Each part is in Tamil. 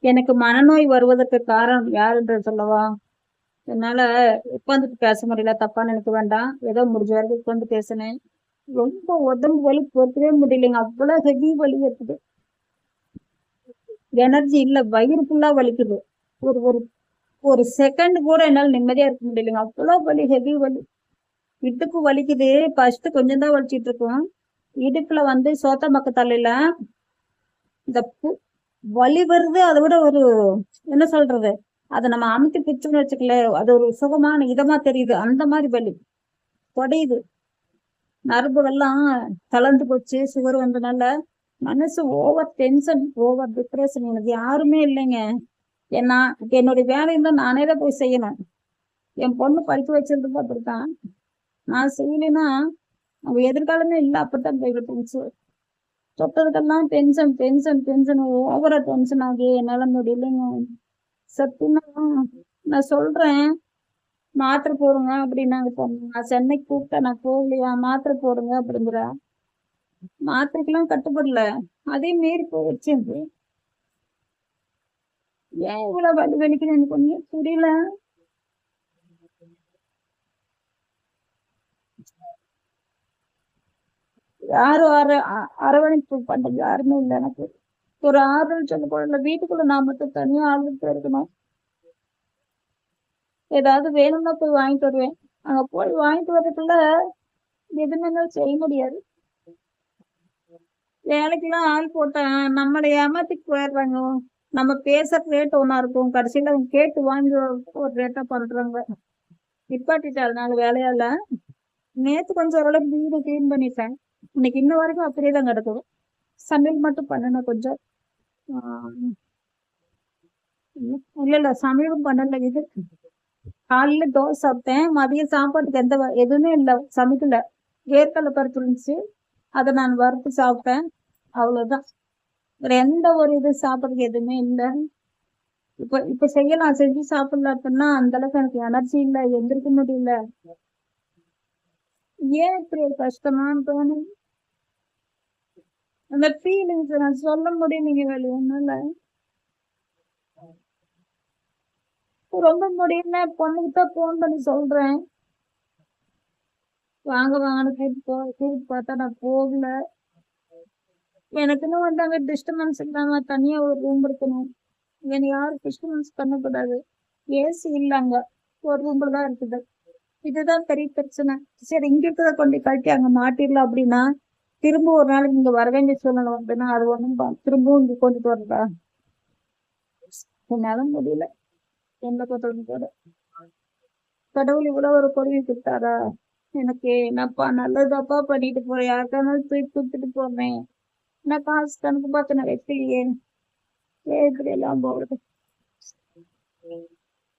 எனக்கு மனநோய் வருவதற்கு காரணம் யாருன்ற சொல்லவா? என்னால உட்காந்துட்டு பேச முடியல, தப்பா நினைக்க வேண்டாம். ஏதோ முடிஞ்ச வரைக்கும் உட்காந்து பேசினேன். ரொம்ப உடம்பு வலி பொறுக்கவே முடியலைங்க, அவ்வளவு ஹெவி வலி இருக்குது. எனர்ஜி இல்ல, வயிறு ஃபுல்லா வலிக்குது. ஒரு ஒரு ஒரு செகண்ட் கூட என்னால நிம்மதியா இருக்க முடியலைங்க, அவ்வளவு வலி, ஹெவி வலி. இடுப்பு வலிக்குது. ஃபர்ஸ்ட் கொஞ்சம் தான் வலிச்சிட்டு இருக்கும். இடுப்புல வந்து சோத்த பக்கத்தால இந்த வலி வருது. அதை விட ஒரு என்ன சொல்றது, அதை நம்ம அமுத்தி பிடிச்சோம்னு வச்சுக்கல, அது ஒரு சுகமான இதமா தெரியுது. அந்த மாதிரி வலி தொடையுது. நரம்புகள்லாம் தளர்ந்து போச்சு. சுகர் வந்தனால மனசு ஓவர் டென்ஷன், ஓவர் டிப்ரெஷன். எனக்கு யாருமே இல்லைங்க. ஏன்னா என்னுடைய வேலையும் தான் நானே தான் போய் செய்யணும். என் பொண்ணு படிக்க வச்சிருந்து அப்படித்தான். நான் செய்யலைன்னா அவங்க எதிர்காலமே இல்லை. அப்படித்தான் போயிட்டு தொட்டதுக்கெல்லாம் டென்ஷன் டென்ஷன் டென்ஷன், ஓவரா டென்ஷன் ஆகி என்னால முடியலைங்க. சத்தியமா நான் சொல்றேன், மாத்திரை போடுங்க அப்படின்னாங்க. நான் சென்னைக்கு கூப்பிட்டேன், நான் போகலையா, மாத்திரை போடுங்க அப்படிங்கிற. மாத்திரைக்கெல்லாம் கட்டுப்படல, அதே மீறி போயிடுச்சு. ஏன் இவ்வளவு வலி வலிக்குது எனக்கு ஒண்ணும் புரியல. யாரும் அரவணைப்பு பண்றது யாருமே இல்லை எனக்கு. ஒரு ஆறுதல் சொல்ல கூட இல்லை. வீட்டுக்குள்ள நான் மட்டும் தனியா ஆளுக்கு இருக்கணும். ஏதாவது வேணும்னா போய் வாங்கிட்டு வருவேன். அங்க போய் வாங்கிட்டு வர்றதுக்குள்ள எதுவுமே செய்ய முடியாது. வேலைக்கெல்லாம் ஆள் போட்டா நம்மளை ஏமாத்திட்டு போயிடுறாங்க. நம்ம பேசுற ரேட் ஒண்ணா இருக்கும், கடைசியில அவங்க கேட்டு வாங்கி ஒரு ரேட்டா பண்றாங்க. நிப்பாட்டிட்டு அதனால வேலையால நேத்து கொஞ்சம் ஓரளவுக்கு வீடு கிளீன் பண்ணிட்டேன். இன்னைக்கு இன்ன வரைக்கும் அப்படியே தான் கிடக்குது. சமையல் மட்டும் பண்ணணும் கொஞ்சம். இல்ல சமையலும் பண்ணல. இது காலையில தோசை சாப்பிட்டேன். மதியம் சாப்பாட்டுக்கு எதுவுமே இல்லை, சமைக்கல. வேர்க்கடலை பருப்பு இருந்துச்சு, அதை நான் வறுத்து சாப்பிட்டேன். அவ்வளவுதான். வேற எந்த ஒரு இது சாப்பிட்றதுக்கு எதுவுமே இல்லை. இப்ப செய்யலாம், செஞ்சு சாப்பிடலாம் அப்படின்னா அந்த அளவுக்கு எனக்கு எனர்ஜி இல்லை, எந்திரிக்க முடியல. ஏன் இப்படி ஒரு கஷ்டமான்னு தோணும். அந்த ஃபீலிங்ஸ் நான் சொல்ல முடியலைங்க வெளியே. என்னால ரொம்ப முடியல. பொண்ணுகிட்ட போன் பண்ணி சொல்றேன், வாங்க வாங்கன்னு கூப்பிட்டு பார்த்தா நான் போகல. எனக்குன்னு வந்து அங்க டிஸ்டர்பன்ஸ் இல்லாம தனியா ஒரு ரூம் இருக்கணும். என்னை யாரும் டிஸ்டர்பன்ஸ் பண்ணக்கூடாது. ஏசி இல்ல அங்க, ஒரு ரூம்ல தான் இருக்குது. இதுதான் பெரிய பிரச்சனை. சரி, இங்க இருக்கிறத கொண்டு கழட்டி அங்க மாட்டிடலாம் அப்படின்னா திரும்ப ஒரு நாளைக்கு இங்க வர வேண்டிய சூழ்நிலை வந்துன்னா அது ஒண்ணும் திரும்பவும் இங்க கொண்டுட்டு வரதா என்னால முடியல. எந்த கொத்தலும் கூட கடவுள் இவ்வளவு ஒரு பொறுமை கொடுத்தாரா எனக்கு? என்னப்பா நல்லதாப்பா பண்ணிட்டு போறேன், யாருக்கானாலும் தூக்கி கொடுத்துட்டு போறேன். நான் காசு கணக்கு பார்த்து நான் வைக்கலையே. இப்படி எல்லாம் போகுது.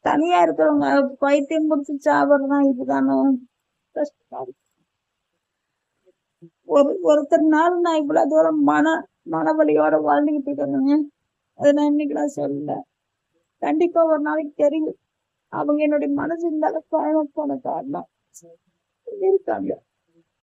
தனியா இருக்கிறவங்க பைத்தியம் முடிச்சு சாப்பிடுறதுதான் இதுதானோ கஷ்டம். ஒருத்தர் நாள் நான் இவ்வளவு தூரம் மனவலியோட வாழ்ந்துகிட்டு இருக்கேங்க. அதை நான் இன்னைக்கு சொல்லல. கண்டிப்பா ஒரு நாளைக்கு தெரியும் அவங்க என்னுடைய மனசு இந்த அளவுக்கு போன காரணம் இருக்காங்க.